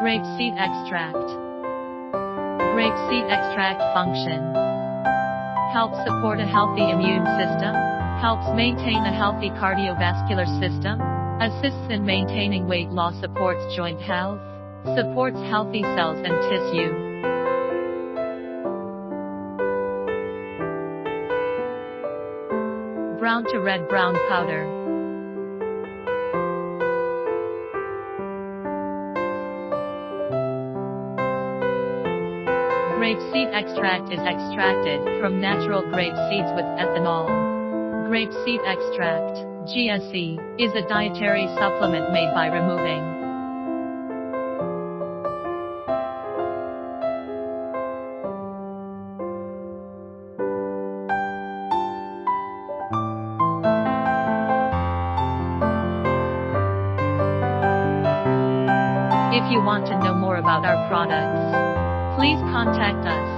Grape Seed Extract. Grape Seed Extract function. Helps support a healthy immune system. Helps maintain a healthy cardiovascular system. Assists in maintaining weight loss. Supports joint health. Supports healthy cells and tissue. Brown to red brown powder. Grape seed extract is extracted from natural grape seeds with ethanol. Grape seed extract, GSE, is a dietary supplement made by removing If you want to know more about our products, please contact us.